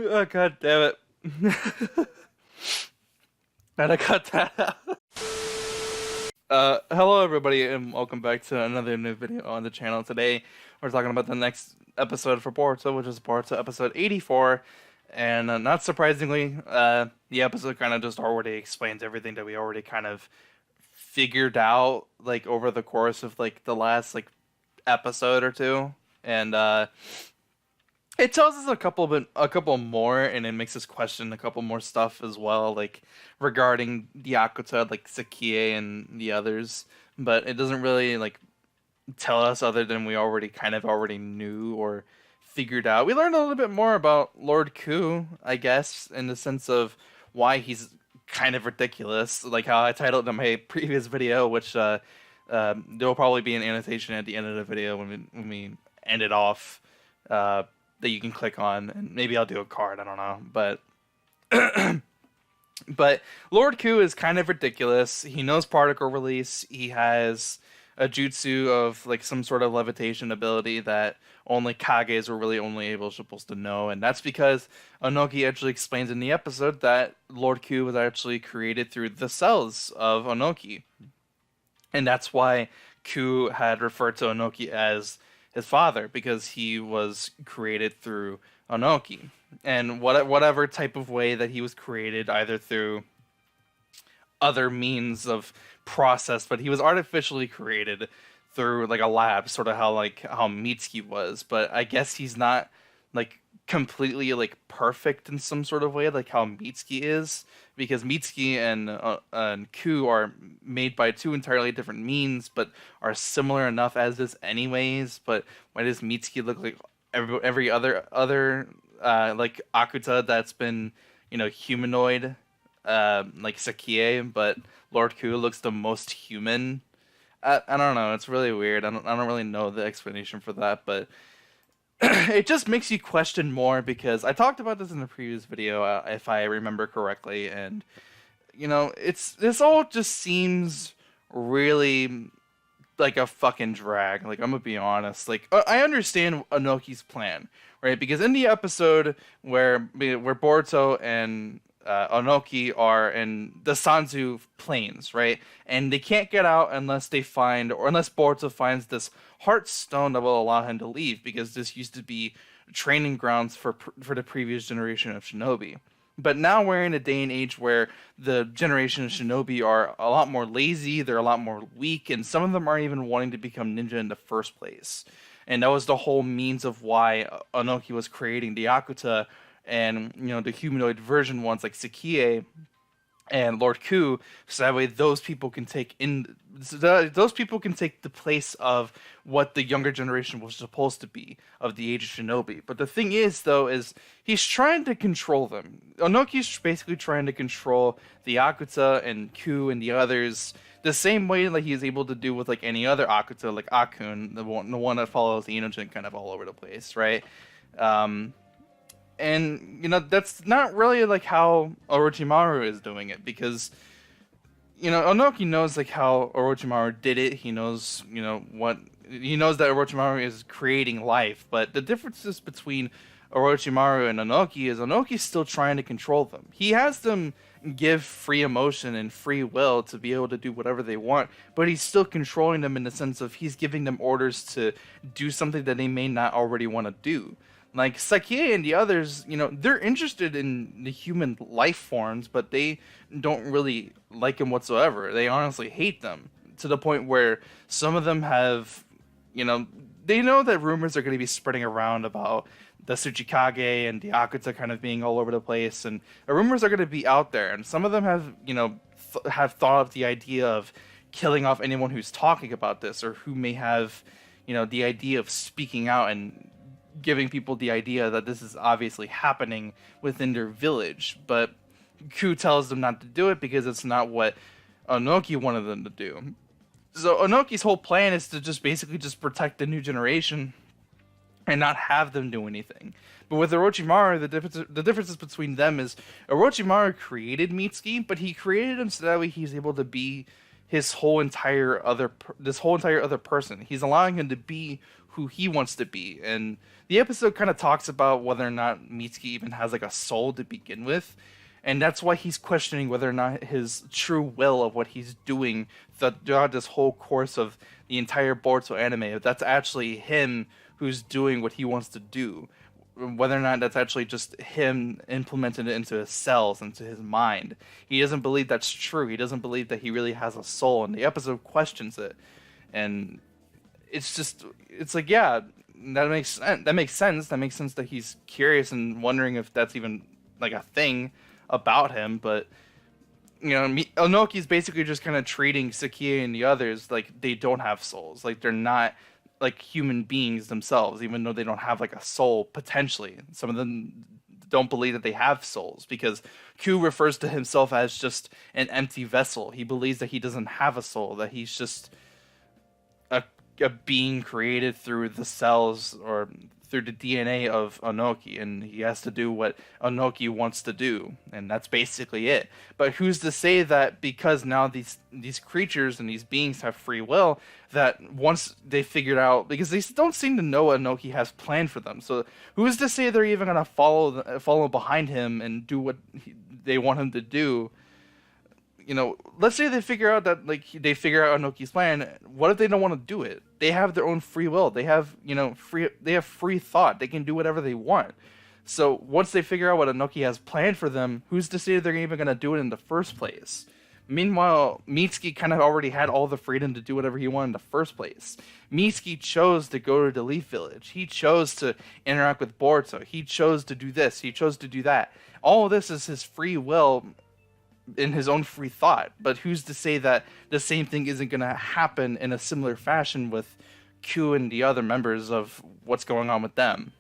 Oh, God damn it. And I cut that out. Hello everybody and welcome back to another new video on the channel. Today we're talking about the next episode for Boruto, which is Boruto episode 84. And not surprisingly, the episode kind of just already explains everything that we already kind of figured out, like, over the course of, like, the last, like, episode or two. And, it tells us a couple more, and it makes us question a couple more stuff as well, like regarding the Akuta, like Sakie and the others. But it doesn't really like tell us other than we already knew or figured out. We learned a little bit more about Lord Ku, I guess, in the sense of why he's kind of ridiculous, like how I titled in my previous video, which there will probably be an annotation at the end of the video when we end it off. That you can click on, and maybe I'll do a card, I don't know, but but Lord Ku is kind of ridiculous. He knows particle release. He has a jutsu of like some sort of levitation ability that only Kages were really only supposed to know, and that's because Onoki actually explains in the episode that Lord Ku was actually created through the cells of Onoki, and that's why Ku had referred to Onoki as his father, because he was created through Onoki. And whatever type of way that he was created, either through other means of process, but he was artificially created through like a lab, sort of how Mitsuki was. But I guess he's not like completely like perfect in some sort of way, like how Mitsuki is, because Mitsuki and Ku are made by two entirely different means, but are similar enough as is anyways. But why does Mitsuki look like every other like Akuta that's been, you know, humanoid, like Sakie, but Lord Ku looks the most human? I don't know. It's really weird. I don't really know the explanation for that, but it just makes you question more, because I talked about this in the previous video, if I remember correctly, and you know, this all just seems really like a fucking drag. Like, I'm gonna be honest. Like, I understand Onokis plan, right? Because in the episode where Boruto and Onoki are in the Sanzu plains, right? And they can't get out unless unless Boruto finds this heart stone that will allow him to leave, because this used to be training grounds for the previous generation of shinobi. But now we're in a day and age where the generation of shinobi are a lot more lazy, they're a lot more weak, and some of them aren't even wanting to become ninja in the first place. And that was the whole means of why Onoki was creating the Akuta and, you know, the humanoid version ones like Sakie and Lord Ku, so that way those people can take the place of what the younger generation was supposed to be, of the age of shinobi. But the thing is, though, is he's trying to control them. Onoki's basically trying to control the Akuta and Ku and the others the same way like he's able to do with like any other Akuta, like Akun, the one that follows the Inogen kind of all over the place, right? And, you know, that's not really, like, how Orochimaru is doing it, because, you know, Onoki knows, like, how Orochimaru did it. He knows, you know, he knows that Orochimaru is creating life, but the differences between Orochimaru and Onoki is Onoki's still trying to control them. He has them give free emotion and free will to be able to do whatever they want, but he's still controlling them in the sense of he's giving them orders to do something that they may not already want to do. Like Sakie and the others, you know, they're interested in the human life forms, but they don't really like them whatsoever. They honestly hate them, to the point where some of them have, you know, they know that rumors are going to be spreading around about the Tsuchikage and the Akuta kind of being all over the place, and the rumors are going to be out there, and some of them have, you know, have thought of the idea of killing off anyone who's talking about this, or who may have, you know, the idea of speaking out and giving people the idea that this is obviously happening within their village. But Ku tells them not to do it because it's not what Onoki wanted them to do. So Onoki's whole plan is to just basically just protect the new generation and not have them do anything. But with Orochimaru, the differences between them is Orochimaru created Mitsuki, but he created him so that way he's able to be this whole entire other person. He's allowing him to be who he wants to be. And the episode kind of talks about whether or not Mitsuki even has like a soul to begin with. And that's why he's questioning whether or not his true will of what he's doing throughout this whole course of the entire Boruto anime, if that's actually him who's doing what he wants to do. Whether or not that's actually just him implementing it into his cells, into his mind. He doesn't believe that's true. He doesn't believe that he really has a soul, and the episode questions it. And it's like, yeah, that makes sense. That makes sense that he's curious and wondering if that's even like a thing about him. But Onoki's basically just kind of treating Sakie and the others like they don't have souls, like they're not like human beings themselves, even though they don't have like a soul. Potentially, some of them don't believe that they have souls, because Q refers to himself as just an empty vessel. He believes that he doesn't have a soul, that he's just a being created through the cells or through the DNA of Onoki, and he has to do what Onoki wants to do, and that's basically it. But who's to say that because now these creatures and these beings have free will, that once they figured out, because they don't seem to know what Onoki has planned for them, so who's to say they're even gonna follow behind him and do what they want him to do? Let's say they figure out that they figure out Onoki's plan. What if they don't want to do it? They have their own free will. They have free thought. They can do whatever they want. So once they figure out what Onoki has planned for them, who's to say they're even going to do it in the first place? Meanwhile, Mitsuki kind of already had all the freedom to do whatever he wanted in the first place. Mitsuki chose to go to the Leaf Village. He chose to interact with Boruto. He chose to do this. He chose to do that. All of this is his free will in his own free thought. But who's to say that the same thing isn't going to happen in a similar fashion with Q and the other members of what's going on with them?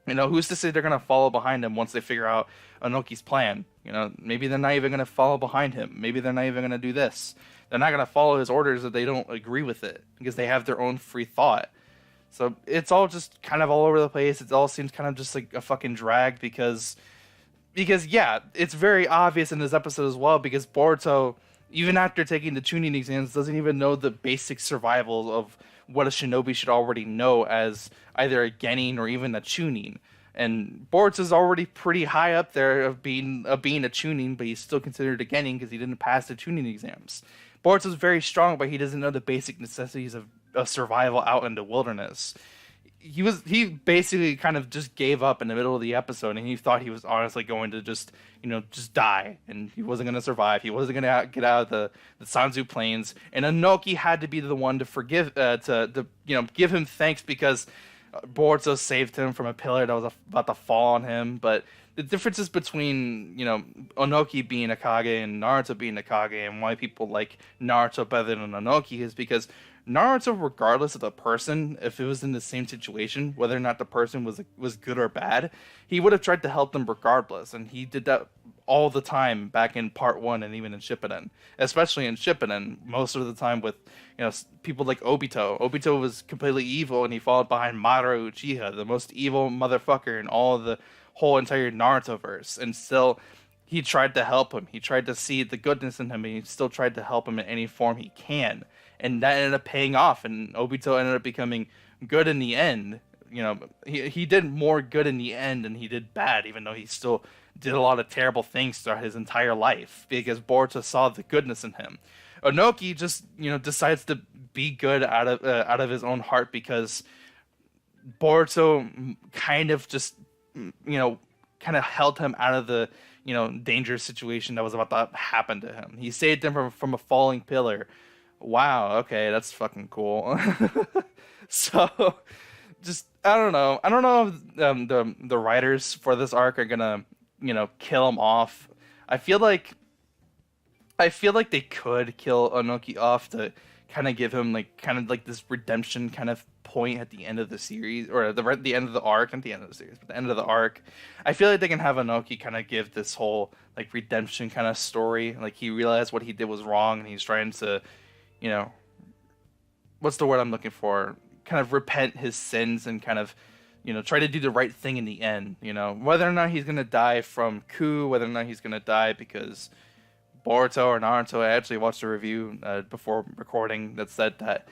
Who's to say they're going to follow behind him once they figure out Onoki's plan? Maybe they're not even going to follow behind him. Maybe they're not even going to do this. They're not going to follow his orders if they don't agree with it, because they have their own free thought. So it's all just kind of all over the place. It all seems kind of just like a fucking drag, because yeah, it's very obvious in this episode as well, because Boruto, even after taking the tuning exams, doesn't even know the basic survival of what a shinobi should already know as either a genin or even a chunin. And Boruto's already pretty high up there of being a chunin, but he's still considered a genin because he didn't pass the tuning exams. Boruto's very strong, but he doesn't know the basic necessities of survival out in the wilderness. He basically kind of just gave up in the middle of the episode, and he thought he was honestly going to just die, and he wasn't going to survive. He wasn't going to get out of the Sanzu Plains, and Onoki had to be the one to forgive, give him thanks, because Boruto saved him from a pillar that was about to fall on him. But the differences between Onoki being a Kage and Naruto being a Kage, and why people like Naruto better than Onoki, is because Naruto, regardless of the person, if it was in the same situation, whether or not the person was good or bad, he would have tried to help them regardless, and he did that all the time back in Part 1 and even in Shippuden. Especially in Shippuden, most of the time with people like Obito. Obito was completely evil, and he followed behind Madara Uchiha, the most evil motherfucker in all of the whole entire Naruto-verse, and still he tried to help him. He tried to see the goodness in him, and he still tried to help him in any form he can. And that ended up paying off, and Obito ended up becoming good in the end. He did more good in the end than he did bad, even though he still did a lot of terrible things throughout his entire life, because Boruto saw the goodness in him. Onoki just, decides to be good out of his own heart, because Boruto kind of just, kind of held him out of the, dangerous situation that was about to happen to him. He saved him from a falling pillar. Wow, okay, that's fucking cool. So, just I don't know if the writers for this arc are gonna kill him off. I feel like they could kill Onoki off to kind of give him this redemption kind of point at the end of the series, or the end of the arc, not the end of the series, but the end of the arc. I feel like they can have Onoki kind of give this whole redemption kind of story. Like, he realized what he did was wrong, and he's trying to, what's the word I'm looking for? Kind of repent his sins and kind of, try to do the right thing in the end. Whether or not he's gonna die from Ku, whether or not he's gonna die because Boruto or Naruto. I actually watched a review before recording that said that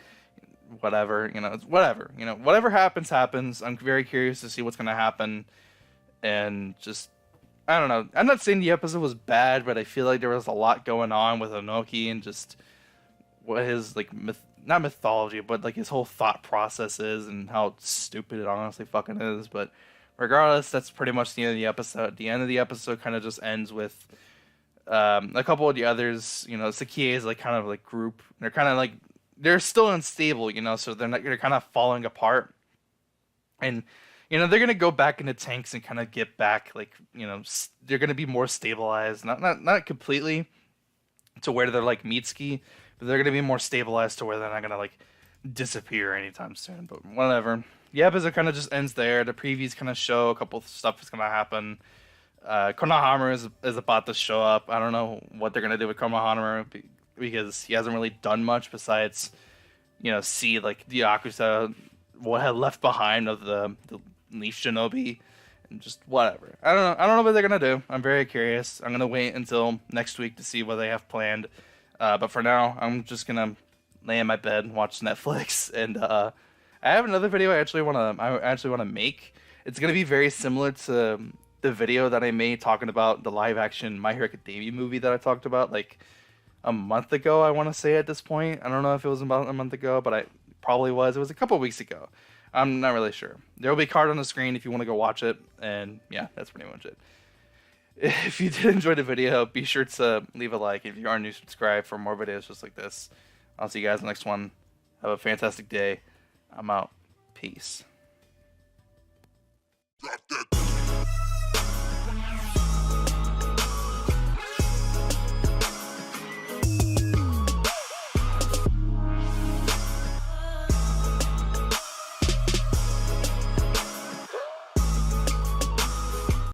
whatever, it's whatever, whatever happens. I'm very curious to see what's gonna happen, and just I don't know. I'm not saying the episode was bad, but I feel like there was a lot going on with Onoki and just what his like not mythology, but like his whole thought process is and how stupid it honestly fucking is. But regardless, that's pretty much the end of the episode. The end of the episode kind of just ends with a couple of the others. Sakie's like kind of like group. They're kind of like they're still unstable, so they're kind of falling apart, and they're gonna go back into tanks and kind of get back like they're gonna be more stabilized, not completely to where they're like Mitsuki, but they're gonna be more stabilized to where they're not gonna like disappear anytime soon. But whatever. The episode kind of just ends there. The previews kind of show a couple of stuff is gonna happen. Konohamaru is about to show up. I don't know what they're gonna do with Konohamaru because he hasn't really done much besides see like the Yakuza what had left behind of the Leaf Shinobi and just whatever. I don't know what they're gonna do. I'm very curious. I'm gonna wait until next week to see what they have planned. But for now, I'm just gonna lay in my bed, watch Netflix, and I have another video I actually wanna make. It's gonna be very similar to the video that I made talking about the live action My Hero Academia movie that I talked about like a month ago. I want to say at this point. I don't know if it was about a month ago, but I probably was. It was a couple weeks ago. I'm not really sure. There will be a card on the screen if you want to go watch it. And yeah, that's pretty much it. If you did enjoy the video, be sure to leave a like. If you are new, subscribe for more videos just like this. I'll see you guys in the next one. Have a fantastic day. I'm out. Peace.